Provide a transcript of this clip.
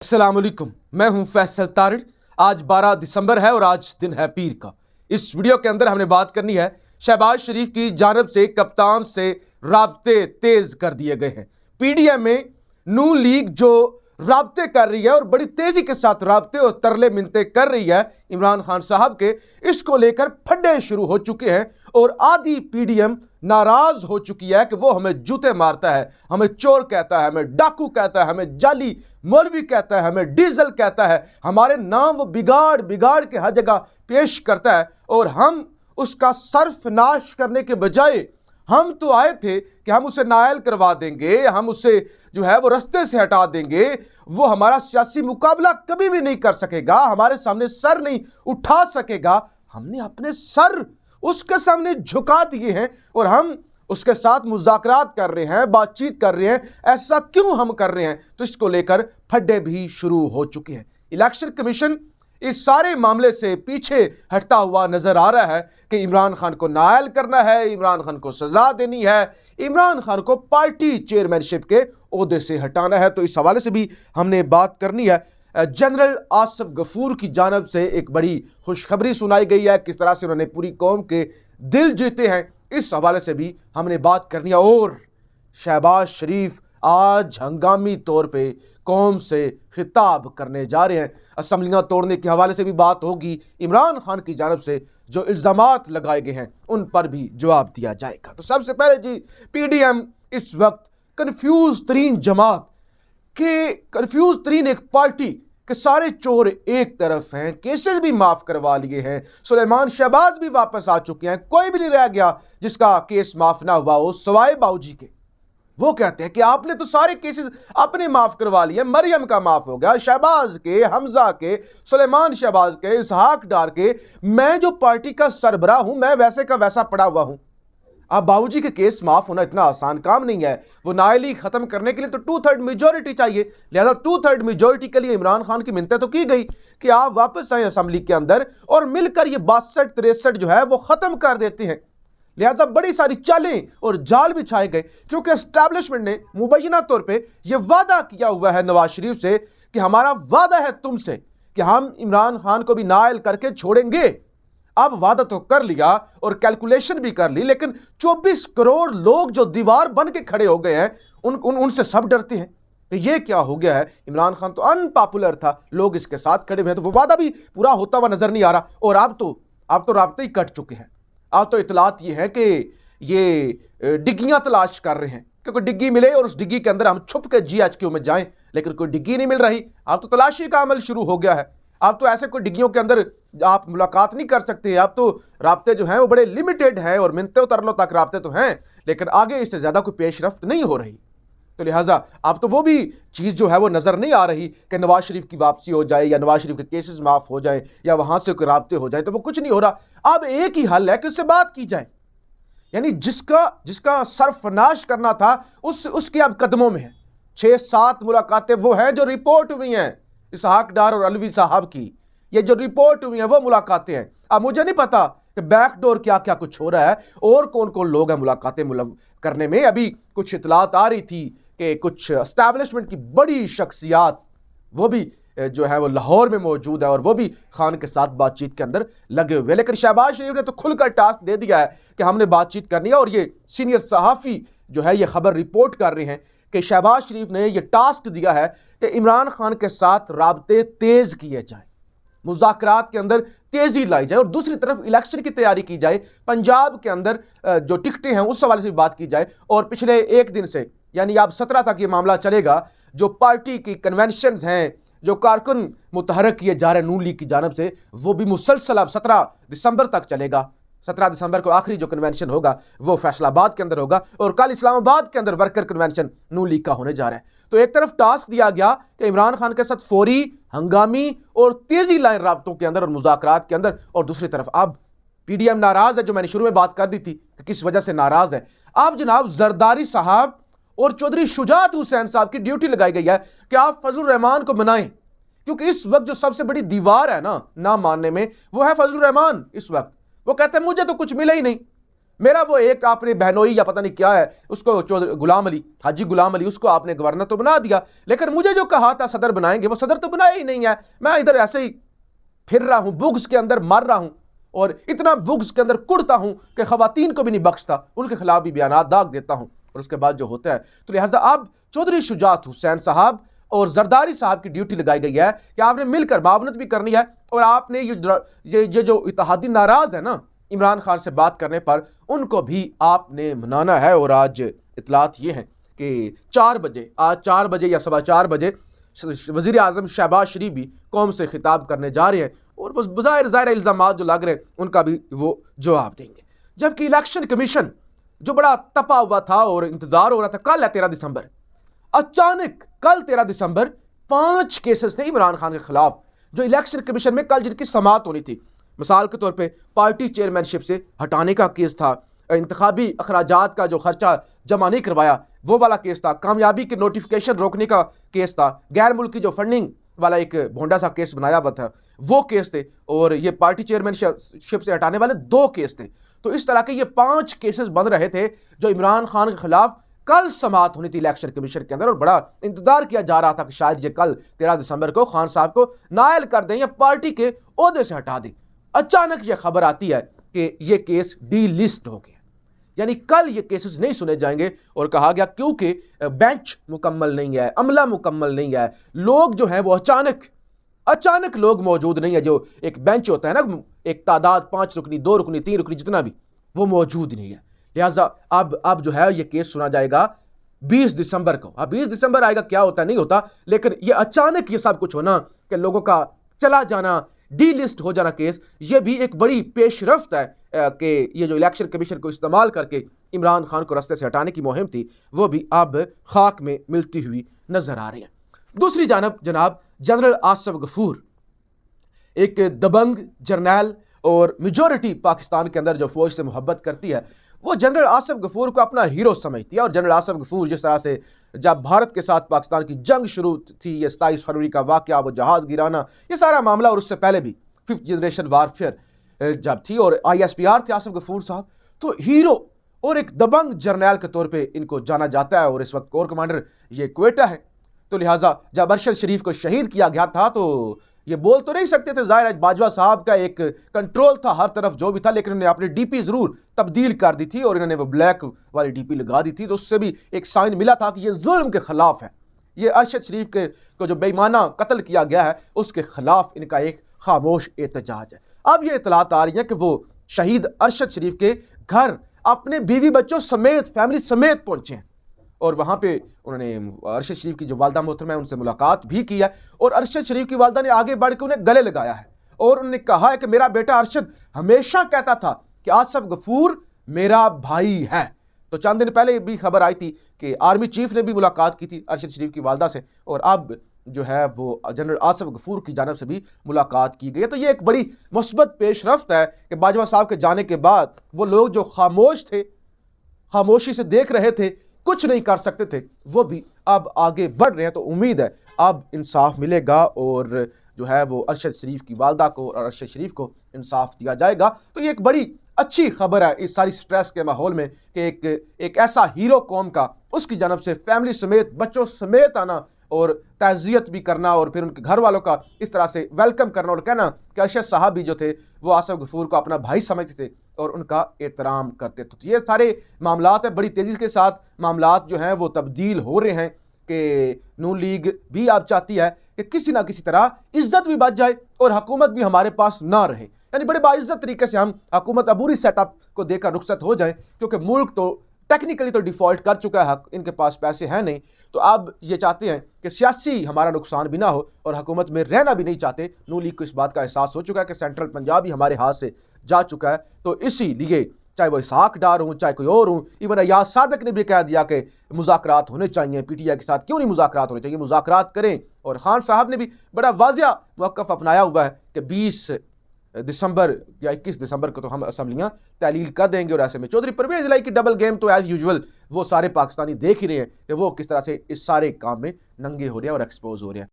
अस्सलाम वालेकुम, मैं हूं फैसल तारिड़। आज 12 दिसंबर है और आज दिन है पीर का। इस वीडियो के अंदर हमने बात करनी है शहबाज शरीफ की जानब से कप्तान से राब्ते तेज कर दिए गए हैं। पीडीएम में नून लीग जो राब्ते कर रही है और बड़ी तेजी के साथ राब्ते और तरले मिन्नतें कर रही है इमरान खान साहब के, इसको लेकर फड्डे शुरू हो चुके हैं और आधी पीडीएम नाराज हो चुकी है कि वो हमें जूते मारता है, हमें चोर कहता है, हमें डाकू कहता है, हमें जाली मौलवी कहता है, हमें डीजल कहता है, हमारे नाम वो बिगाड़ बिगाड़ के हर जगह पेश करता है और हम उसका सर्फनाश करने के बजाय हम तो आए थे कि हम उसे नायल करवा देंगे, हम उसे जो है वो रास्ते से हटा देंगे, वो हमारा सियासी मुकाबला कभी भी नहीं कर सकेगा, हमारे सामने सर नहीं उठा सकेगा। हमने अपने सर उसके सामने झुका दिए हैं और हम उसके साथ मुज़ाकरात कर रहे हैं, बातचीत कर रहे हैं। ऐसा क्यों हम कर रहे हैं? तो इसको लेकर फड्डे भी शुरू हो चुके हैं। इलेक्शन कमीशन इस सारे मामले से पीछे हटता हुआ नजर आ रहा है कि इमरान खान को नायल करना है, इमरान खान को सजा देनी है, इमरान खान को पार्टी चेयरमैनशिप के ओहदे से हटाना है। तो इस हवाले से भी हमने बात करनी है। जनरल आसिफ गफूर की जानब से एक बड़ी खुशखबरी सुनाई गई है, किस तरह से उन्होंने पूरी कौम के दिल जीते हैं, इस हवाले से भी हमने बात करनी है। और शहबाज शरीफ आज हंगामी तौर पे कौम से खिताब करने जा रहे हैं। असम्बलियां तोड़ने के हवाले से भी बात होगी। इमरान खान की जानब से जो इल्जामात लगाए गए हैं उन पर भी जवाब दिया जाएगा। तो सबसे पहले जी, पीडीएम इस वक्त कंफ्यूज तरीन जमात के कंफ्यूज तरीन एक पार्टी के सारे चोर एक तरफ हैं, केसेस भी माफ करवा लिए हैं, सुलेमान शहबाज भी वापस आ चुके हैं, कोई भी नहीं रह गया जिसका केस माफ ना हुआ हो सिवाय बाऊजी के। वो कहते हैं कि आपने तो सारे केसेस अपने माफ करवा लिए, मरियम का माफ हो गया, शहबाज के, हमजा के, सुलेमान शहबाज के, इसहाक डार के, मैं जो पार्टी का सरबराह हूं मैं वैसे का वैसा पड़ा हुआ हूं। अब बाबूजी के केस माफ होना इतना आसान काम नहीं है। वो नायली खत्म करने के लिए तो 2/3 मेजोरिटी चाहिए, लिहाजा 2/3 मेजोरिटी के लिए इमरान खान की मिन्नतें तो की गई कि आप वापस आए असेंबली के अंदर और मिलकर ये 62-63 जो है वो खत्म कर देते हैं। लिहाजा बड़ी सारी चालें और जाल बिछाए गए, क्योंकि एस्टैब्लिशमेंट ने मुबैना तौर पर यह वादा किया हुआ है नवाज शरीफ से कि हमारा वादा है तुमसे कि हम इमरान खान को भी नायल करके छोड़ेंगे। अब वादा तो कर लिया और कैलकुलेशन भी कर ली, लेकिन 24 करोड़ लोग जो दीवार बन के खड़े हो गए हैं उनसे सब डरते हैं। तो ये क्या हो गया है? इमरान खान तो अनपॉपुलर था, लोग इसके साथ खड़े हुए हैं, तो वो वादा भी पूरा होता हुआ नजर नहीं आ रहा। और अब तो राब्ते ही कट चुके हैं। अब तो इतलात ये है कि ये डिग्गियां तलाश कर रहे हैं, क्योंकि डिग्गी मिले और उस डिग्गी के अंदर हम छुप के जीएचक्यू में जाएं, लेकिन कोई डिग्गी नहीं मिल रही। अब तो तलाशी का अमल शुरू हो गया है। अब तो ऐसे कोई डिग्गियों के अंदर आप मुलाकात नहीं कर सकते। अब तो राब्ते जो हैं वो बड़े लिमिटेड हैं और मिन्नतें तरलों तक राब्ते तो हैं, लेकिन आगे इससे ज़्यादा कोई पेशरफ्त नहीं हो रही। तो लिहाजा अब तो वो भी चीज़ जो है वो नज़र नहीं आ रही कि नवाज शरीफ की वापसी हो जाए या नवाज शरीफ के केसेस माफ़ हो जाए या वहाँ से कोई राब्ते हो जाए, तो वो कुछ नहीं हो रहा। अब एक ही हल है कि उससे बात की जाए, यानी जिसका सर्फनाश करना था उसके अब कदमों में है। 6-7 मुलाकातें वो हैं जो रिपोर्ट हुई हैं, इसहाक डार और अलवी साहब की, ये जो रिपोर्ट हुई है वो मुलाकातें हैं। अब मुझे नहीं पता कि बैकडोर क्या क्या कुछ हो रहा है और कौन कौन लोग हैं मुलाकातें करने में। अभी कुछ इतलात आ रही थी कि कुछ एस्टैब्लिशमेंट की बड़ी शख्सियात वो भी जो है वो लाहौर में मौजूद है और वो भी खान के साथ बातचीत के अंदर लगे हुए। लेकिन शहबाज शरीफ ने तो खुलकर टास्क दे दिया है कि हमने बातचीत करनी है, और ये सीनियर सहाफ़ी जो है ये खबर रिपोर्ट कर रहे हैं कि शहबाज शरीफ ने ये टास्क दिया है कि इमरान खान के साथ राब्ते तेज किए जाए, मुज़ाकरात के अंदर तेजी लाई जाए और दूसरी तरफ इलेक्शन की तैयारी की जाए। पंजाब के अंदर जो टिकटें हैं उस हवाले से बात की जाए। और पिछले एक दिन से यानी अब 17 तक ये मामला चलेगा। जो पार्टी की कन्वेंशन हैं, जो कारकुन मुतहरक किए जा रहे हैं नून लीग की जानब से, वो भी मुसलसल अब 17 दिसंबर तक चलेगा। 17 दिसंबर को आखिरी जो कन्वेंशन होगा वो फैसलाबाद के अंदर होगा और कल इस्लामाबाद के अंदर वर्कर कन्वेंशन नून लीग का होने जा रहा है। तो एक तरफ टास्क दिया गया कि इमरान खान के साथ फौरी, हंगामी और तेजी लाइन राब्तों के अंदर और मुज़ाकरात के अंदर, और दूसरी तरफ अब पीडीएम नाराज है, जो मैंने शुरू में बात कर दी थी कि किस वजह से नाराज है। अब जनाब जरदारी साहब और चौधरी शुजात हुसैन साहब की ड्यूटी लगाई गई है कि आप फजलुर रहमान को मनाएं, क्योंकि इस वक्त जो सबसे बड़ी दीवार है ना मानने में, वो है फजलुर रहमान। इस वक्त वो कहते हैं मुझे तो कुछ मिला ही नहीं, मेरा वो एक आपने बहनोई या पता नहीं क्या है उसको गुलाम अली, हाजी गुलाम अली, उसको आपने गवर्नर तो बना दिया, लेकिन मुझे जो कहा था सदर बनाएंगे वो सदर तो बनाया ही नहीं है। मैं इधर ऐसे ही फिर रहा हूं, बुग्स के अंदर मर रहा हूं और इतना बुग्स के अंदर कुड़ता हूं कि खवातीन को भी नहीं बख्शता, उनके खिलाफ भी बयान दाग देता हूं और उसके बाद जो होता है। तो लिहाजा अब चौधरी शुजात हुसैन साहब और जरदारी साहब की ड्यूटी लगाई गई है कि आपने मिलकर मावनत भी करनी है और आपने ये जो इत्तेहादी नाराज है ना इमरान खान से बात करने पर, उनको भी आपने मनाना है। और आज इतलात ये हैं कि 4 बजे, आज 4 बजे या 4:15 बजे वज़ीर आज़म शहबाज शरीफ भी कौम से खिताब करने जा रहे हैं और वो ज़ाहिर इल्ज़ामात जो लग रहे हैं उनका भी वो जवाब देंगे। जबकि इलेक्शन कमीशन जो बड़ा तपा हुआ था और इंतजार हो रहा था, कल है 13 दिसंबर, अचानक कल 13 दिसंबर 5 केसेस थे इमरान खान के खिलाफ जो इलेक्शन कमीशन में कल जिनकी समाअत होनी थी। मिसाल के तौर पे पार्टी चेयरमैनशिप से हटाने का केस था, इंतखाबी अखराजात का जो खर्चा जमा नहीं करवाया वो वाला केस था, कामयाबी के नोटिफिकेशन रोकने का केस था, गैर मुल्की जो फंडिंग वाला एक भोंडा सा केस बनाया हुआ था वो केस थे, और ये पार्टी चेयरमैनशिप से हटाने वाले 2 केस थे। तो इस तरह के ये 5 केसेस बन रहे थे जो इमरान खान के खिलाफ कल समाअत होनी थी इलेक्शन कमीशन के अंदर, और बड़ा इंतजार किया जा रहा था कि शायद ये कल 13 दिसंबर को खान साहब को नायल कर दें या पार्टी के ओहदे से हटा दें। अचानक ये खबर आती है कि ये केस डी लिस्ट हो गया, यानी कल ये केसेस नहीं सुने जाएंगे। और कहा गया क्योंकि बेंच मुकम्मल नहीं है, अमला मुकम्मल नहीं है, लोग जो है वो अचानक लोग मौजूद नहीं है। जो एक बेंच होता है ना, एक तादाद 5 रुकनी, 2 रुकनी, 3 रुकनी, जितना भी, वो मौजूद नहीं है। लिहाजा अब जो है ये केस सुना जाएगा 20 दिसंबर को। अब 20 दिसंबर आएगा, क्या होता नहीं होता, लेकिन ये अचानक ये सब कुछ होना कि लोगों का चला जाना, डी लिस्ट हो जाना केस, ये भी एक बड़ी पेशरफ्त है कि ये जो इलेक्शन कमीशन को इस्तेमाल करके इमरान खान को रास्ते से हटाने की मुहिम थी वो भी अब खाक में मिलती हुई नजर आ रही है। दूसरी जानब जनाब जनरल आसिफ गफूर, एक दबंग जर्नैल और मेजॉरिटी पाकिस्तान के अंदर जो फौज से मोहब्बत करती है, वो जनरल आसिफ गफूर को अपना हीरो समझती है। और जनरल आसिफ गफूर जिस तरह से जब भारत के साथ पाकिस्तान की जंग शुरू थी, ये 27 फरवरी का वाकया, वो जहाज गिराना, ये सारा मामला, और उससे पहले भी 5th जनरेशन वारफेयर जब थी और ISPR थे आसिफ गफूर साहब, तो हीरो और एक दबंग जर्नैल के तौर पर इनको जाना जाता है। और इस वक्त कोर कमांडर ये क्वेटा है। तो लिहाजा जब अरशद शरीफ को शहीद किया गया था तो ये बोल तो नहीं सकते थे, जाहिर है बाजवा साहब का एक कंट्रोल था हर तरफ जो भी था, लेकिन उन्होंने अपनी DP जरूर तब्दील कर दी थी और इन्होंने वो ब्लैक वाली DP लगा दी थी। तो उससे भी एक साइन मिला था कि ये जुल्म के खिलाफ है, ये अरशद शरीफ को जो बेईमाना कत्ल किया गया है उसके खिलाफ इनका एक खामोश एहतजाज है। अब ये इतलात आ रही है कि वो शहीद अरशद शरीफ के घर अपने बीवी बच्चों समेत, फैमिली समेत पहुंचे हैं और वहाँ पे उन्होंने अरशद शरीफ की जो वालदा मोहतरमा है उनसे मुलाकात भी की है। और अरशद शरीफ की वालदा ने आगे बढ़ के उन्हें गले लगाया है और उन्होंने कहा है कि मेरा बेटा अरशद हमेशा कहता था कि आसिफ गफूर मेरा भाई है। तो चंद दिन पहले भी खबर आई थी कि आर्मी चीफ ने भी मुलाकात की थी अरशद शरीफ की वालदा से, और अब जो है वो जनरल आसिफ गफूर की जानब से भी मुलाकात की गई है। तो ये एक बड़ी मुस्बत पेशरफ्त है कि बाजवा साहब के जाने के बाद वो लोग जो खामोश थे, खामोशी से देख रहे थे, कुछ नहीं कर सकते थे, वो भी अब आगे बढ़ रहे हैं। तो उम्मीद है अब इंसाफ मिलेगा और जो है वो अरशद शरीफ की वालदा को और अरशद शरीफ को इंसाफ दिया जाएगा। तो ये एक बड़ी अच्छी खबर है इस सारी स्ट्रेस के माहौल में कि एक ऐसा हीरो कौम का उसकी जानब से फैमिली समेत, बच्चों समेत आना और ताज़ियत भी करना और फिर उनके घर वालों का इस तरह से वेलकम करना और कहना कि अरशद साहब भी जो थे वो आसिफ गफूर को अपना भाई समझते थे और उनका एहतराम करते थे। तो ये सारे मामलात है, बड़ी तेज़ी के साथ मामलात जो हैं वो तब्दील हो रहे हैं कि नून लीग भी अब चाहती है कि किसी ना किसी तरह इज्जत भी बच जाए और हुकूमत भी हमारे पास ना रहे, यानी बड़े बाइज्जत तरीके से हम हुकूमत अबूरी सेटअप को देकर रुखसत हो जाए, क्योंकि मुल्क तो टेक्निकली तो डिफ़ॉल्ट कर चुका है, इनके पास पैसे हैं नहीं। तो अब ये चाहते हैं कि सियासी हमारा नुकसान भी ना हो और हुकूमत में रहना भी नहीं चाहते। नून लीग को इस बात का एहसास हो चुका है कि सेंट्रल पंजाब ही हमारे हाथ से जा चुका है। तो इसीलिए चाहे वो इसहाक डार हूँ, चाहे कोई और हूँ, इवन अयाज सादक ने भी कह दिया कि मुज़ाकरात होने चाहिए PTI के साथ। क्यों नहीं मुज़ाकरात होने चाहिए, मुज़ाकरात करें। और खान साहब ने भी बड़ा वाज़िया मौक़िफ़ अपनाया हुआ है कि 20 दिसंबर या 21 दिसंबर को तो हम असम्बलियाँ तहलील कर देंगे। और ऐसे में चौधरी परवेज़ इलाही की डबल गेम तो एज़ यूजुअल वो सारे पाकिस्तानी देख ही रहे हैं कि वो किस तरह से इस सारे काम में नंगे हो रहे हैं और एक्सपोज हो रहे हैं।